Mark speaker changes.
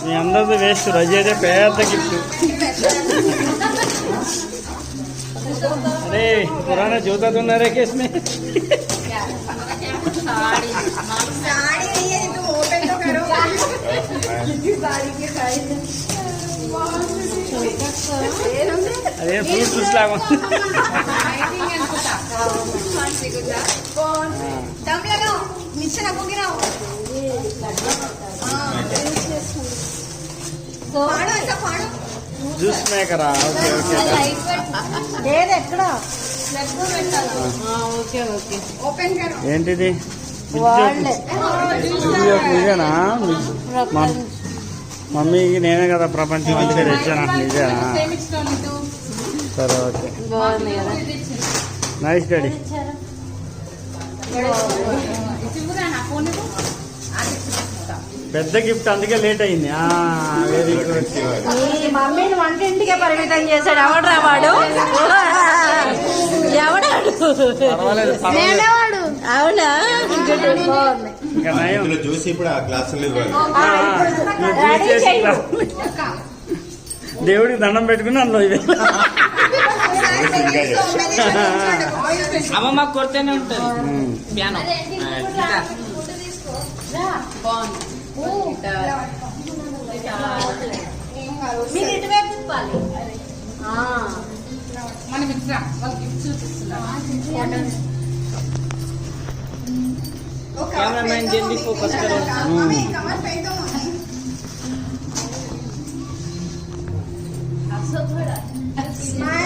Speaker 1: మీ అందరిది వేస్ట్. రజీ అయితే పెద్ద గిఫ్ట్. अरे पुराना जूता तो न रखे इसमें। अरे फ्रूट जूस लाओ। జ్యూస్ మేకరా? Okay okay. ఏంటిది? నిజేనా? మమ్మీకి నేనే కదా ప్రపంచం అంతా తెచ్చాను. నిజేనా? సరే ఓకే. Nice daddy. పెద్ద గిఫ్ట్, అందుకే లేట్ అయింది. Very good.
Speaker 2: మమ్మీని వంటింటికే పరిమితం చేశాడు. ఎవడు రావాడు? ఎవడాడు? అవునా?
Speaker 3: చూసి ఇప్పుడు ఆ క్లాసులు
Speaker 1: దేవుడికి దండం పెట్టుకుని అందులో ఇవి
Speaker 4: అమ్మ మాకు కొడుతూనే ఉంటుంది. పియానో మనం ఇట్లా వాళ్ళు గిఫ్ట్ చూపిస్తున్నారు. कैमरामैन जल्दी फोकस करो।